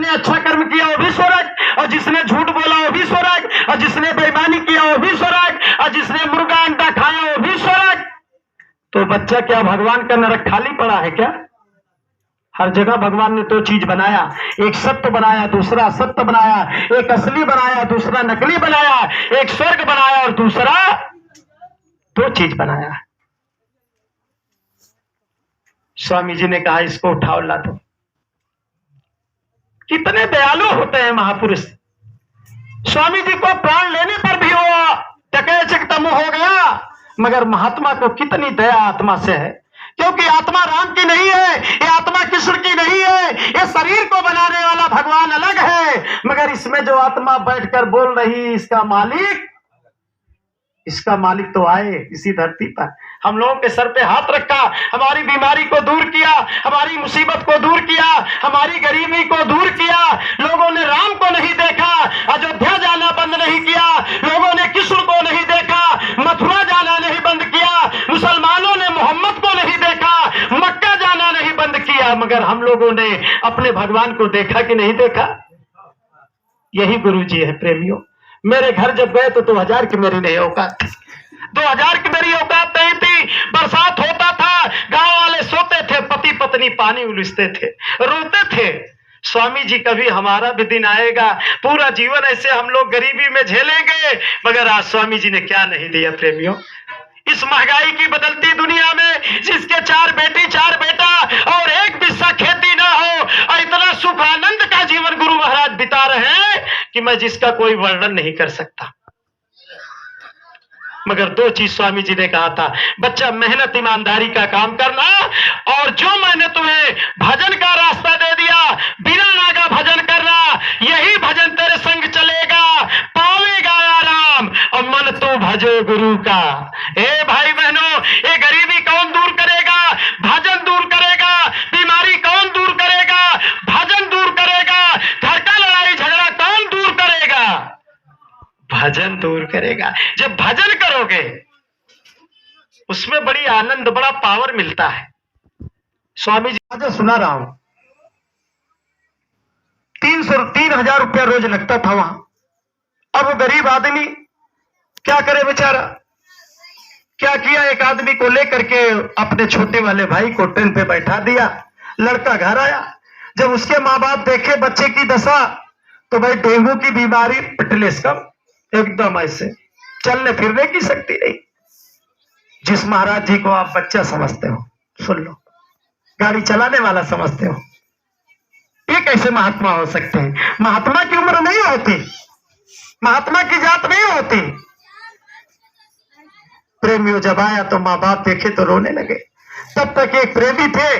जिसने अच्छा कर्म किया वो भी स्वर्ग, और जिसने झूठ बोला वो भी स्वर्ग, और जिसने बेईमानी किया वो भी स्वर्ग, और जिसने मुर्गा अंडा खाया वो भी स्वर्ग। तो बच्चा क्या भगवान का नरक खाली पड़ा है क्या? हर जगह भगवान ने दो चीज बनाया, एक सत्य बनाया, दूसरा असत्य बनाया, एक असली बनाया, दूसरा नकली बनाया, एक स्वर्ग बनाया और दूसरा दो चीज बनाया। स्वामी जी ने कहा इसको उठाओ ला दो। कितने दयालु होते हैं महापुरुष। स्वामी जी को प्राण लेने पर भी वो टकैचकतम हो गया, मगर महात्मा को कितनी दया आत्मा से है, क्योंकि आत्मा राम की नहीं है, ये आत्मा कृष्ण की नहीं है, ये शरीर को बनाने वाला भगवान अलग है, मगर इसमें जो आत्मा बैठकर बोल रही इसका मालिक तो आए इसी धरती पर, हम लोगों के सर पे हाथ रखा, हमारी बीमारी को दूर किया, हमारी मुसीबत को दूर किया, हमारी गरीबी को दूर किया। लोगों ने राम को नहीं देखा, अयोध्या जाना बंद नहीं किया, लोगों ने कृष्ण को नहीं देखा, मथुरा जाना नहीं बंद किया, मुसलमानों ने मोहम्मद को नहीं देखा, मक्का जाना नहीं बंद किया, मगर हम लोगों ने अपने भगवान को देखा कि नहीं देखा? यही गुरु जी है प्रेमियों। मेरे घर जब गए तो 2000 की मेरी नहीं औकात थी, 2000 की मेरी औकात नहीं थी। बरसात होता था, गांव वाले सोते थे, पति पत्नी पानी उलझते थे, रोते थे। स्वामी जी कभी हमारा भी दिन आएगा, पूरा जीवन ऐसे हम लोग गरीबी में झेलेंगे, मगर आज स्वामी जी ने क्या नहीं दिया प्रेमियों। इस महंगाई की बदलती दुनिया में जिसके 4 बेटी 4 बेटा और एक बिस्सा खेती ना हो, और इतना सुख आनंद का जीवन गुरु महाराज बिता रहे हैं कि मैं जिसका कोई वर्णन नहीं कर सकता। मगर 2 चीज स्वामी जी ने कहा था, बच्चा मेहनत ईमानदारी का काम करना, और जो मैंने तुम्हें भजन का रास्ता दे दिया, बिना नागा भजन करना, यही भजन तेरे संग चलेगा, पावेगा आराम, और मन तो भजो गुरु का। ए भाई बहनों, ये गरीबी कौन दूर करेगा? भजन दूर करेगा। बीमारी कौन दूर करेगा? भजन दूर करेगा। घर का लड़ाई झगड़ा कौन दूर करेगा? भजन दूर करेगा। जब भजन करोगे उसमें बड़ी आनंद, बड़ा पावर मिलता है। स्वामी जी सुना रहा हूं, 3,000 रुपया रोज लगता था वहां। अब वो गरीब आदमी क्या करे बेचारा? क्या किया, एक आदमी को लेकर के अपने छोटे वाले भाई को ट्रेन पे बैठा दिया। लड़का घर आया, जब उसके माँ बाप देखे बच्चे की दशा, तो भाई डेंगू की बीमारी, पिटलेस्कम, एकदम ऐसे चलने फिरने की शक्ति नहीं। जिस महाराज जी को आप बच्चा समझते हो, सुन लो, गाड़ी चलाने वाला समझते हो, ये कैसे महात्मा हो सकते हैं? महात्मा की उम्र नहीं होती, महात्मा की जात नहीं होती। प्रेमियों जब आया तो माँ बाप देखे तो रोने लगे। तब तक एक प्रेमी थे,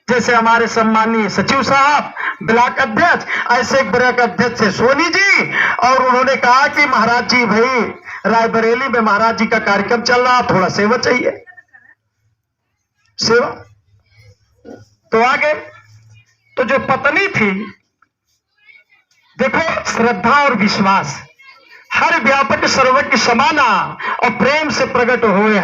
जैसे हमारे सम्मानीय सचिव साहब, ब्लॉक अध्यक्ष, ऐसे एक ब्लॉक अध्यक्ष थे सोनी जी, और उन्होंने कहा कि महाराज जी, भाई रायबरेली में महाराज जी का कार्यक्रम चल रहा, थोड़ा सेवा चाहिए। सेवा तो आ गए। तो जो पत्नी थी, देखो श्रद्धा और विश्वास, हर व्यापक सर्वज्ञ समाना, और प्रेम से प्रकट हुए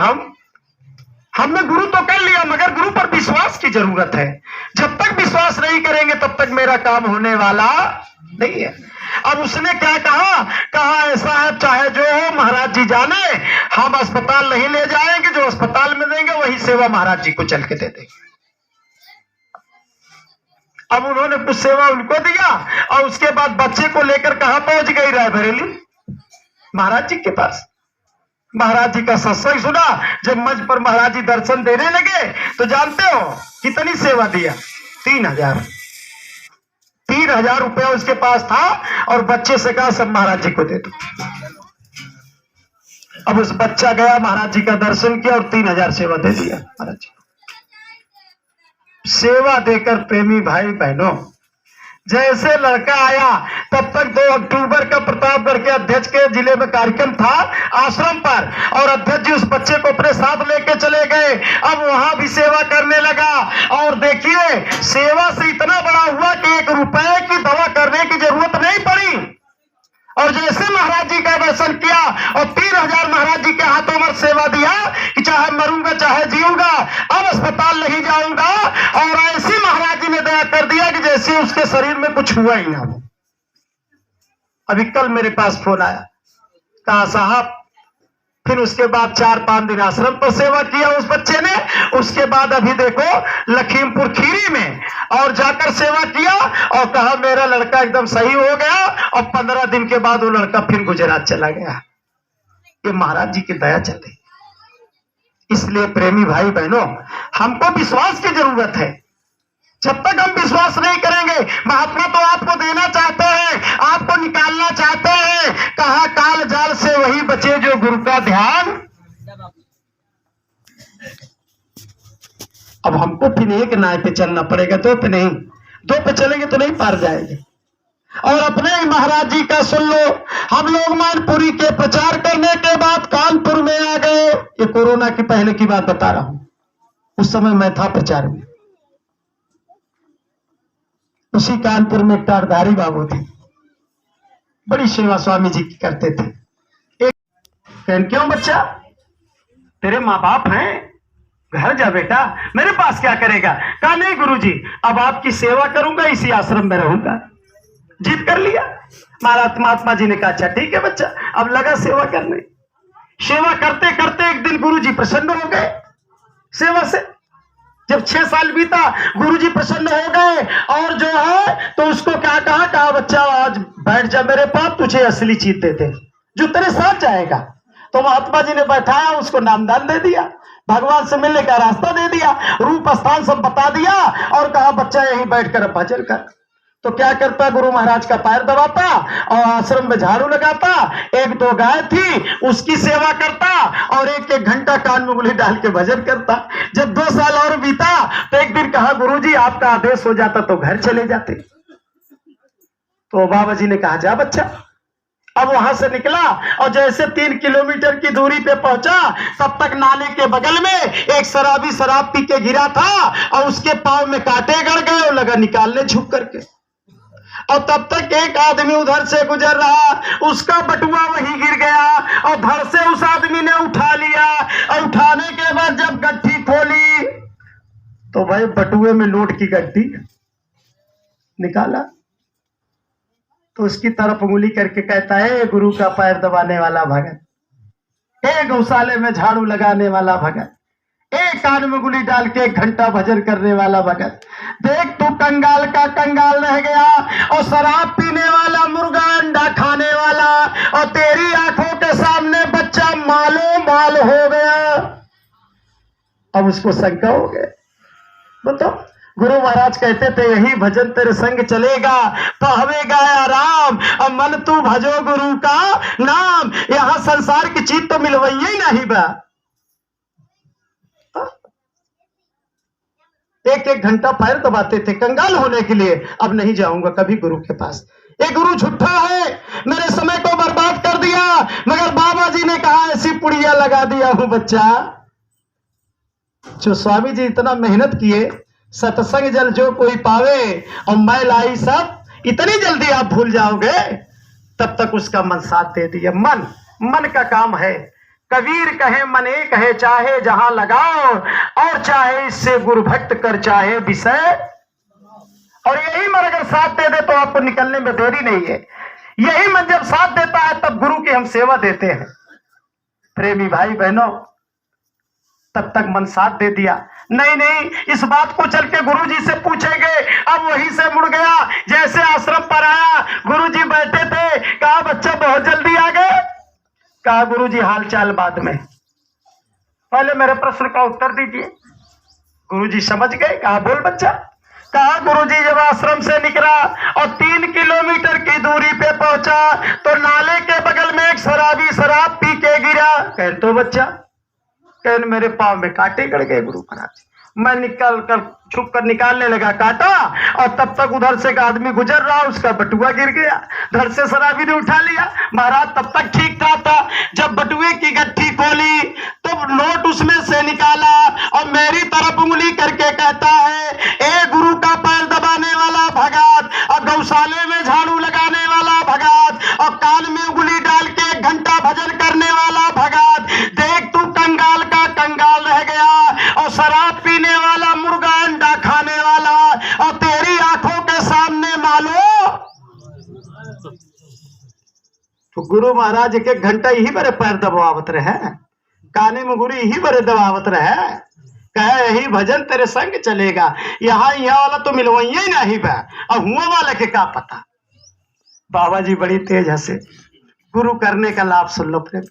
हमने गुरु तो कर लिया, मगर गुरु पर विश्वास की जरूरत है। जब तक विश्वास नहीं करेंगे तब तक मेरा काम होने वाला नहीं है। अब उसने क्या कहा ऐसा है, चाहे जो हो महाराज जी जाने, हम अस्पताल नहीं ले जाएंगे, जो अस्पताल में देंगे वही सेवा महाराज जी को चल के दे देंगे। अब उन्होंने कुछ सेवा उनको दिया, और उसके बाद बच्चे को लेकर कहां पहुंच गई? रायबरेली महाराज जी के पास। महाराज जी का सत्संग सुना। जब मंच पर महाराज जी दर्शन देने लगे तो जानते हो कितनी सेवा दिया? 3,000 रुपया उसके पास था, और बच्चे से कहा सब महाराज जी को दे दो। अब उस बच्चा गया, महाराज जी का दर्शन किया और 3,000 सेवा दे दिया महाराज जी। सेवा देकर प्रेमी भाई बहनों, जैसे लड़का आया तब तक 2 अक्टूबर का प्रतापगढ़ के अध्यक्ष के जिले में कार्यक्रम था आश्रम पर, और अध्यक्ष जी उस बच्चे को अपने साथ लेके चले गए। अब वहां भी सेवा करने लगा, और देखिए सेवा से इतना बड़ा हुआ कि 1 रुपए की दवा करने की जरूरत नहीं पड़ी। और जैसे महाराज जी का दर्शन किया और 3,000 महाराज जी के हाथों में सेवा दिया कि चाहे मरूंगा चाहे जीऊंगा, अब अस्पताल नहीं जाऊंगा। और ऐसी महाराज जी ने दया कर दिया कि जैसे उसके शरीर में कुछ छुआ ही ना वो। अभी कल मेरे पास फोन आया, कहा साहब, फिर उसके बाद 4-5 दिन आश्रम पर सेवा किया उस बच्चे ने। उसके बाद अभी देखो लखीमपुर खीरी में और जाकर सेवा किया और कहा मेरा लड़का एकदम सही हो गया। और 15 दिन के बाद वो लड़का फिर गुजरात चला गया। ये महाराज जी की दया चल रही। इसलिए प्रेमी भाई बहनों, हमको विश्वास की जरूरत है। जब तक हम विश्वास नहीं करेंगे, महात्मा तो आपको देना चाहते हैं, आपको निकालना चाहते हैं। कहा काल जाल से वही बचे जो गुरु का ध्यान। अब हमको फिर एक नाव पे चलना पड़ेगा, दो पे नहीं। दो पे चलेंगे तो नहीं पार जाएंगे। और अपने ही महाराज जी का सुन लो, हम लोग मैनपुरी के प्रचार करने के बाद कानपुर में आ गए। ये कोरोना की पहले की बात बता रहा हूं, उस समय मैं था प्रचार में। उसी कानपुर में एक टारधारी बाबू थे, बड़ी सेवा स्वामी जी की करते थे। एक क्यों बच्चा, तेरे माँ बाप हैं, घर जा बेटा, मेरे पास क्या करेगा। कहा नहीं गुरुजी, अब आपकी सेवा करूंगा, इसी आश्रम में रहूंगा। जीत कर लिया। महात्मा जी ने कहा अच्छा ठीक है बच्चा, अब लगा सेवा करने। सेवा करते करते एक दिन गुरुजी प्रसन्न हो गए सेवा से। जब 6 साल बीता, गुरुजी प्रसन्न हो गए और जो है तो उसको क्या कहा बच्चा आज बैठ जा मेरे पास, तुझे असली चीज देते जो तेरे साथ जाएगा। तो महात्मा जी ने बैठाया, उसको नामदान दे दिया, भगवान से मिलने का रास्ता दे दिया, रूप स्थान सब बता दिया और कहा बच्चा यहीं बैठकर भजन कर। तो क्या करता, गुरु महाराज का पैर दबाता और आश्रम में झाड़ू लगाता। 1-2 गाय थी उसकी सेवा करता और 1-1 घंटा कान में उंगली डाल के भजन करता। जब 2 साल और बीता तो एक दिन कहा गुरुजी आपका आदेश हो जाता तो घर चले जाते। तो बाबा जी ने कहा जा बच्चा। अब वहां से निकला और जैसे 3 किलोमीटर की दूरी पे पहुंचा, तब तक नाले के बगल में एक शराबी शराब पी के गिरा था और उसके पांव में कांटे गड़ गए और लगा निकालने झुक करके। और तब तक एक आदमी उधर से गुजर रहा, उसका बटुआ वहीं गिर गया और धड़ से उस आदमी ने उठा लिया। और उठाने के बाद जब गट्ठी खोली तो भाई बटुए में नोट की गट्ठी निकाला। तो उसकी तरफ उंगली करके कहता है गुरु का पैर दबाने वाला भगत, गौशाले में झाड़ू लगाने वाला भगत, कान में गुली डाल के 1 घंटा भजन करने वाला भगत, देख तू कंगाल का कंगाल रह गया और शराब पीने वाला, मुर्गा अंडा खाने वाला, और तेरी आंखों के सामने बच्चा मालो माल हो गया। अब उसको शंका हो गया। बताओ, गुरु महाराज कहते थे यही भजन तेरे संग चलेगा, पावेगा आराम, और मन तू भजो गुरु का नाम। यहां संसार की चीज तो मिलवई ही नहीं बा। 1-1 घंटा पैर दबाते थे कंगाल होने के लिए। अब नहीं जाऊंगा कभी गुरु के पास, ये गुरु झूठा है, मेरे समय को बर्बाद कर दिया। मगर बाबा जी ने कहा ऐसी पुड़िया लगा दिया हूं बच्चा। जो स्वामी जी इतना मेहनत किए, सत्संग जल जो कोई पावे और मैं लाई सब, इतनी जल्दी आप भूल जाओगे। तब तक उसका मन साथ दे दिया। मन का काम है। कबीर कहे मन एक है, चाहे जहां लगाओ, और चाहे इससे गुरु भक्त कर चाहे विषय। और यही मन अगर साथ दे दे तो आपको निकलने में देरी नहीं है। यही मन जब साथ देता है तब गुरु की हम सेवा देते हैं। प्रेमी भाई बहनों, तब तक मन साथ दे दिया। नहीं, इस बात को चल के गुरु जी से पूछेंगे। अब वहीं से मुड़ गया। जैसे आश्रम पर आया, गुरु जी बैठे थे, कहा बच्चा बहुत जल्दी आ गए। कहा गुरुजी हाल चाल बाद में, पहले मेरे प्रश्न का उत्तर दीजिए। गुरुजी समझ गए। कहा बोल बच्चा। कहा गुरुजी जब आश्रम से निकला और 3 किलोमीटर की दूरी पे पहुंचा तो नाले के बगल में एक शराबी शराब पी के गिरा। कह तो बच्चा, कह मेरे पांव में कांटे गड़ गए गुरु महाराज। मैं निकल कर छुप कर निकालने लगा काटा, और तब तक उधर से एक आदमी गुजर रहा, उसका बटुआ गिर गया, धड़ से शराबी ने उठा लिया। महाराज तब तक ठीक था। जब बटुए की गट्ठी खोली तो नोट उसमें से निकाला और मेरी तरफ उंगली करके कहता है ए गुरु का पैर दबाने वाला भगत, और गौशाले में झाड़ू लगाने वाला भगत, और कान में उंगली डाल के 1 घंटा भजन करने वाला भगत, देख तू कंगाल का कंगाल रह गया और शराब पीने वाला, मुर्गा अंडा खाने वाला, और तेरी आंखों के सामने मालूम तो गुरु महाराज एक घंटा यही बड़े पैर दबावत रहे, काने में गुरु यही बड़े दबावत रहे, कहे यही भजन तेरे संग चलेगा। यहाँ वाला तो मिलवाइए ही नहीं बा, और हुआ वाला के का पता। बाबा जी बड़ी तेज हंसे। गुरु करने का लाभ सुन लो प्रेम।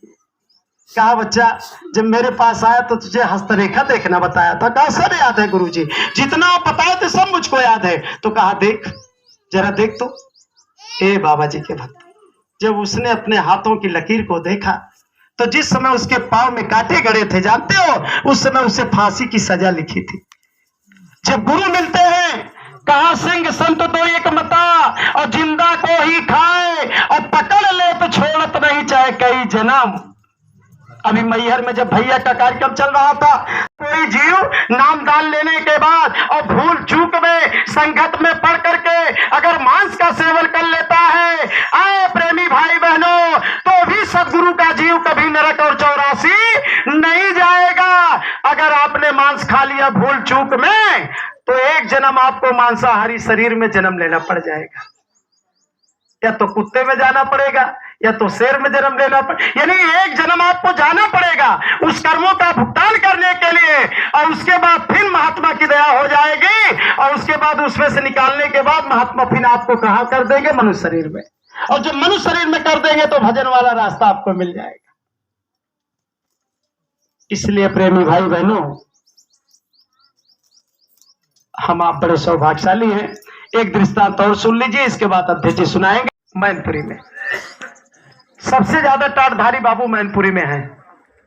कहा बच्चा जब मेरे पास आया तो तुझे हस्तरेखा देखना बताया था। कहा सब याद है गुरुजी, जितना आप बताए थे सब मुझको याद है। तो कहा देख जरा देख तो। ए बाबा जी के भक्त, जब उसने अपने हाथों की लकीर को देखा तो जिस समय उसके पांव में कांटे गड़े थे जानते हो, उस समय उसे फांसी की सजा लिखी थी। जब गुरु मिलते हैं कहा सिंह संत तो एक मता, और जिंदा को ही खाए और पकड़ ले तो छोड़त नहीं चाहे कई जन्म। अभी मैहर में जब भैया का कार्यक्रम चल रहा था, कोई जीव नामदान लेने के बाद और भूल चूक में संगत में पड़ करके अगर मांस का सेवन कर लेता है, आए प्रेमी भाई बहनों, तो भी सदगुरु का जीव कभी नरक और 84 नहीं जाएगा। अगर आपने मांस खा लिया भूल चूक में, तो एक जन्म आपको मांसाहारी शरीर में जन्म लेना पड़ जाएगा। या तो कुत्ते में जाना पड़ेगा या तो शेर में जन्म लेना पड़ेगा। यानी एक जन्म आपको जाना पड़ेगा उस कर्मों का भुगतान करने के लिए, और उसके बाद फिर महात्मा की दया हो जाएगी, और उसके बाद उसमें से निकालने के बाद महात्मा फिर आपको कहाँ कर देंगे, मनुष्य शरीर में। और जब मनुष्य शरीर में कर देंगे तो भजन वाला रास्ता आपको मिल जाएगा। इसलिए प्रेमी भाई बहनों, हम आप बड़े सौभाग्यशाली हैं। एक दृष्टांत और सुन लीजिए, इसके बाद अध्यक्ष जी सुनाएंगे। मैनपुरी में सबसे ज्यादा टाटधारी बाबू मैनपुरी में हैं,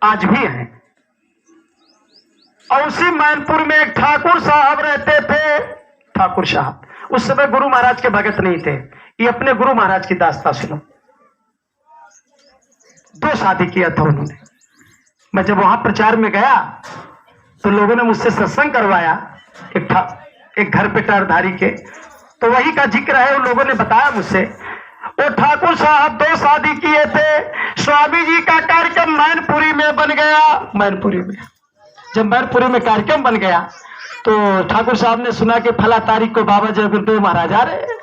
आज भी हैं। और उसी मैनपुर में एक ठाकुर साहब रहते थे। ठाकुर साहब उस समय गुरु महाराज के भगत नहीं थे। ये अपने गुरु महाराज की दास्तां सुनो। 2 शादी किया था उन्होंने। मैं जब वहां प्रचार में गया तो लोगों ने मुझसे सत्संग करवाया एक घर पे टाटधारी के, तो वही का जिक्र है। उन लोगों ने बताया मुझसे, वो ठाकुर साहब 2 शादी किए थे। स्वामी जी का कार्यक्रम मैनपुरी में बन गया। मैनपुरी में जब मैनपुरी में कार्यक्रम बन गया तो ठाकुर साहब ने सुना कि फला तारीख को बाबा जी गुरुदेव महाराज आ रहे।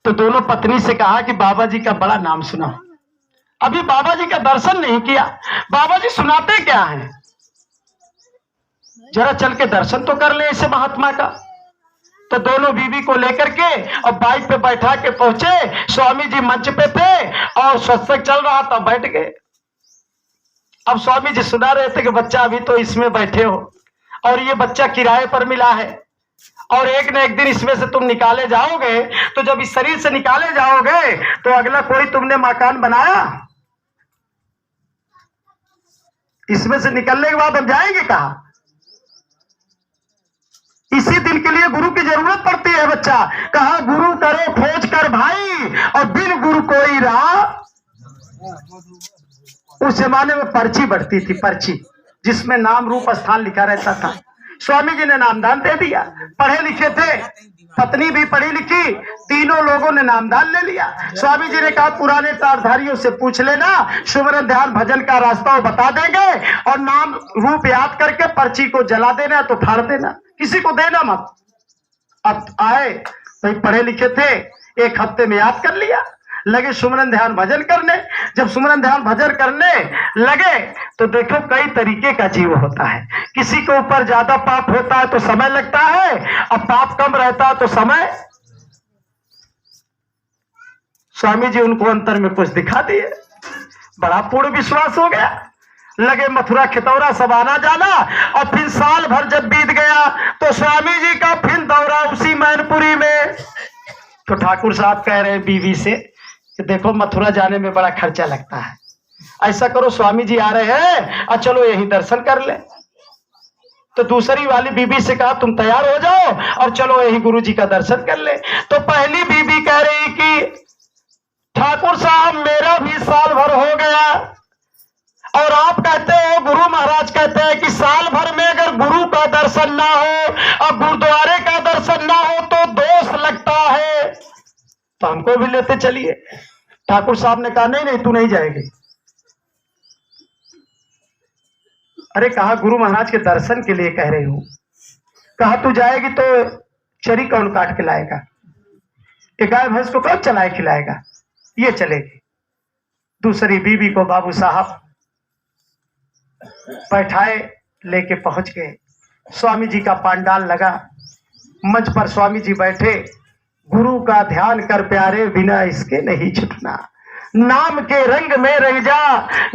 तो दोनों पत्नी से कहा कि बाबा जी का बड़ा नाम सुना, अभी बाबा जी का दर्शन नहीं किया। बाबा जी सुनाते क्या है, जरा चल के दर्शन तो कर ले इसे महात्मा का। तो दोनों बीवी को लेकर के और बाइक पे बैठा के पहुंचे। स्वामी जी मंच पे थे और सत्संग चल रहा था, बैठ गए। अब स्वामी जी सुना रहे थे कि बच्चा अभी तो इसमें बैठे हो और ये बच्चा किराए पर मिला है, और एक न एक दिन इसमें से तुम निकाले जाओगे। तो जब इस शरीर से निकाले जाओगे तो अगला कोई तुमने मकान बनाया, इसमें से निकलने के बाद हम जाएंगे कहां। इसी दिन के लिए गुरु की जरूरत पड़ती है बच्चा। कहा गुरु करो खोज कर भाई, और बिन गुरु कोई राह। उस जमाने में पर्ची बढ़ती थी, पर्ची जिसमें नाम रूप स्थान लिखा रहता था। स्वामी जी ने नामदान दे दिया। पढ़े लिखे थे, पत्नी भी पढ़ी लिखी, तीनों लोगों ने नामदान ले लिया। स्वामी जी ने कहा पुराने टाटधारियों से पूछ लेना, सुमरन ध्यान भजन का रास्ता वो बता देंगे, और नाम रूप याद करके पर्ची को जला देना तो फाड़ देना, किसी को देना मत। अब आए भाई पढ़े लिखे थे, 1 हफ्ते में याद कर लिया, लगे सुमरन ध्यान भजन करने। जब सुमरन ध्यान भजन करने लगे तो देखो कई तरीके का जीव होता है। किसी के ऊपर ज्यादा पाप होता है तो समय लगता है, और पाप कम रहता है तो समय। स्वामी जी उनको अंतर में कुछ दिखा दिए, बड़ा पूर्ण विश्वास हो गया। लगे मथुरा खितौरा सब आना जाना, और फिर साल भर जब बीत गया तो स्वामी जी का फिर दौरा उसी मैनपुरी में। तो ठाकुर साहब कह रहे बीवी से कि देखो मथुरा जाने में बड़ा खर्चा लगता है, ऐसा करो स्वामी जी आ रहे हैं और चलो यहीं दर्शन कर ले। तो दूसरी वाली बीबी से कहा तुम तैयार हो जाओ और चलो यहीं गुरु जी का दर्शन कर ले। तो पहली बीबी कह रही कि ठाकुर साहब मेरा भी साल भर हो गया, और आप कहते हो गुरु महाराज कहते हैं कि साल भर में अगर गुरु का दर्शन ना हो और गुरुद्वारे का दर्शन ना हो तो दोष लगता है, तो हमको भी लेते चलिए। ठाकुर साहब ने कहा नहीं नहीं तू नहीं जाएगी। अरे कहा गुरु महाराज के दर्शन के लिए कह रही हूं। कहा तू जाएगी तो चरी कौन काट के लाएगा, गाय भैंस को कौन चलाए खिलाएगा, ये चलेगी। दूसरी बीवी को बाबू साहब बैठाए, लेके पहुंच गए। स्वामी जी का पांडाल लगा, मंच पर स्वामी जी बैठे। गुरु का ध्यान कर प्यारे, बिना इसके नहीं छूटना। नाम के रंग में रह जा,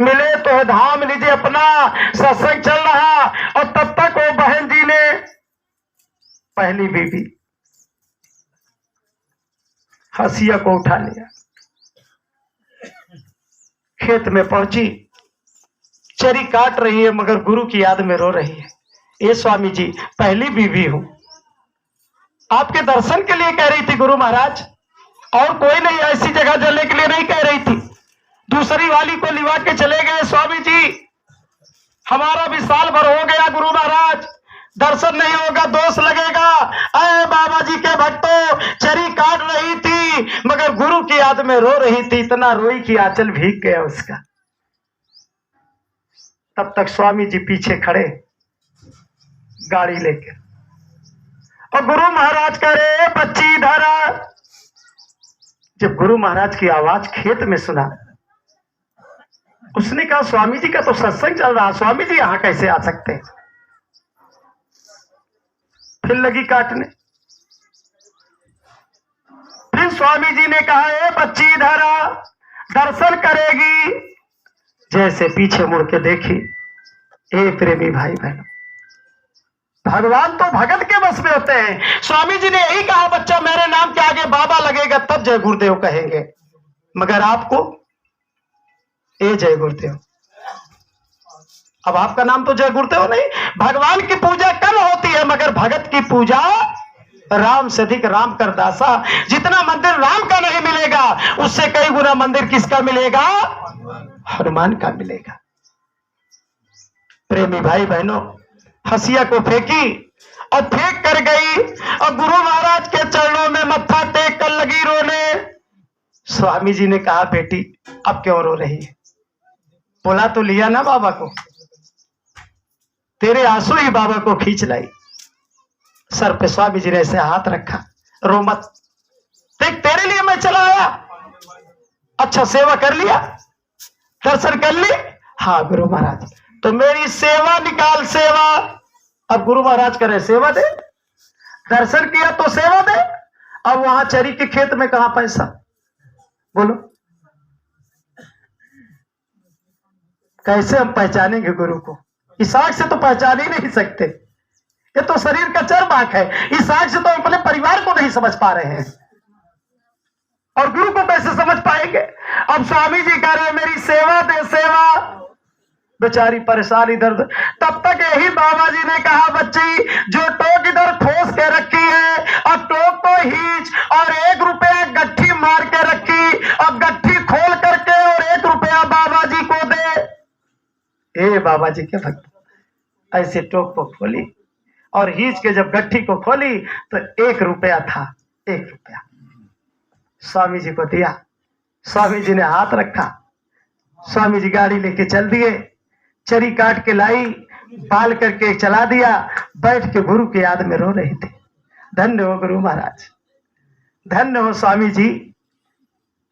मिले तो धाम लीजिए अपना। सत्संग चल रहा और तब तक वो बहन जी ने, पहली बीबी, हसिया को उठा लिया, खेत में पहुंची, चरी काट रही है मगर गुरु की याद में रो रही है। ये स्वामी जी, पहली बीवी हूं, आपके दर्शन के लिए कह रही थी गुरु महाराज, और कोई नहीं, ऐसी जगह जलने के लिए नहीं कह रही थी। दूसरी वाली को लिवा के चले गए स्वामी जी। हमारा भी साल भर हो गया गुरु महाराज, दर्शन नहीं होगा, दोष लगेगा। अरे बाबा जी के भक्तों, चरी काट रही थी मगर गुरु की याद में रो रही थी, इतना रोई कि आंचल भीग गया उसका। तब तक स्वामी जी पीछे खड़े गाड़ी लेकर, और गुरु महाराज करे बच्ची इधर आ। जब गुरु महाराज की आवाज खेत में सुना, उसने कहा स्वामी जी का तो सत्संग चल रहा, स्वामी जी यहां कैसे आ सकते हैं। फिर लगी काटने। फिर स्वामी जी ने कहा ए बच्ची इधर आ, दर्शन करेगी। जैसे पीछे मुड़ के देखी, ए प्रेमी भाई बहनों, भगवान तो भगत के बस में होते हैं। स्वामी जी ने यही कहा, बच्चा मेरे नाम के आगे बाबा लगेगा तब जय गुरुदेव कहेंगे, मगर आपको ए जय गुरुदेव। अब आपका नाम तो जय गुरुदेव नहीं। भगवान की पूजा कम होती है मगर भगत की पूजा राम से अधिक राम कर दासा। जितना मंदिर राम का नहीं मिलेगा, उससे कई गुना मंदिर किसका मिलेगा? हनुमान का मिलेगा। प्रेमी भाई बहनों, हसिया को फेंकी और फेंक कर गई और गुरु महाराज के चरणों में मत्था टेक कर लगी रोने। स्वामी जी ने कहा बेटी अब क्यों रो रही है? बोला तो लिया ना बाबा को, तेरे आंसू ही बाबा को खींच लाई। सर पे स्वामी जी ने ऐसे हाथ रखा, रो मत, देख तेरे लिए मैं चला आया। अच्छा सेवा कर लिया, दर्शन कर ली? हाँ गुरु महाराज, तो मेरी सेवा निकाल सेवा। अब गुरु महाराज करे सेवा दे, दर्शन किया तो सेवा दे। अब वहां चरी के खेत में कहां पैसा? बोलो कैसे हम पहचानेंगे गुरु को? इस आंख से तो पहचान ही नहीं सकते, ये तो शरीर का चर्म आंख है। इस आंख से तो अपने परिवार को नहीं समझ पा रहे हैं, और गुरु को कैसे समझ पाएंगे? अब स्वामी जी कह रहे मेरी सेवा दे सेवा। बेचारी परेशान इधर। तब तक यही बाबा जी ने कहा बच्ची जो टोक इधर ठोस के रखी है और टोक को खींच और 1 रुपया गट्ठी मार के रखी और गट्ठी खोल करके और 1 रुपया बाबा जी को दे। ए बाबा जी के भक्त, ऐसे टोक को खोली और खींच के जब गट्ठी को खोली तो 1 रुपया था। 1 रुपया स्वामी जी को दिया। स्वामी जी ने हाथ रखा, स्वामी जी गाड़ी लेके चल दिए। चरी काट के लाई, बाल करके चला दिया। बैठ के गुरु की याद में रो रही थी। धन्य हो गुरु महाराज, धन्य हो स्वामी जी,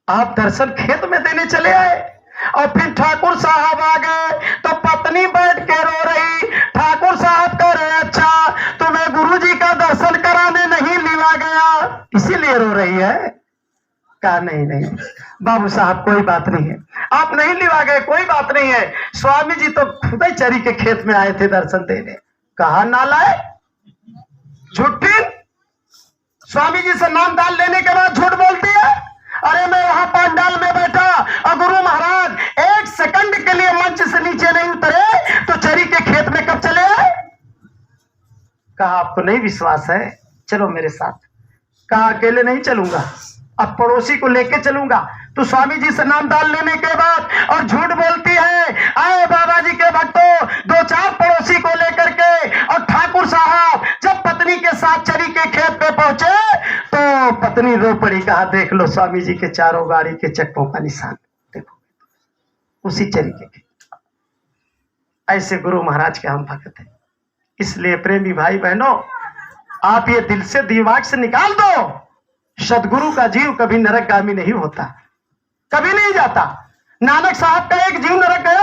आप दर्शन खेत में देने चले आए। और फिर ठाकुर साहब आ गए तो पत्नी बैठ के रो रही। ठाकुर साहब कह रहे अच्छा तुम्हें गुरु जी का दर्शन कराने नहीं लिया गया, इसीलिए रो रही है। कहा नहीं बाबू साहब कोई बात नहीं है, आप नहीं लिवा गए कोई बात नहीं है। स्वामी जी तो खुद ही चरी के खेत में आए थे दर्शन देने। कहा ना लाए, झूठी। स्वामी जी से नाम डाल लेने के बाद झूठ बोलती है। अरे मैं वहां पांडाल में बैठा और गुरु महाराज 1 सेकंड के लिए मंच से नीचे नहीं उतरे तो चरी के खेत में कब चले आए? कहा आपको नहीं विश्वास है, चलो मेरे साथ। कहा अकेले नहीं चलूंगा, अब पड़ोसी को लेके चलूंगा। तो स्वामी जी से नाम डाल लेने के बाद और झूठ बोलती है। आए बाबा जी के भक्तों, 2-4 पड़ोसी को लेकर के और ठाकुर साहब जब पत्नी के साथ चरी के खेत पे पहुंचे तो पत्नी रो पड़ी। कहा देख लो स्वामी जी के चारों गाड़ी के चक्कों का निशान, देखो उसी चरी के खेत। ऐसे गुरु महाराज के हम भक्त हैं। इसलिए प्रेमी भाई बहनों, आप ये दिल से दिमाग से निकाल दो, सदगुरु का जीव कभी नरकगामी नहीं होता, कभी नहीं जाता। नानक साहब का एक जीव नरक गया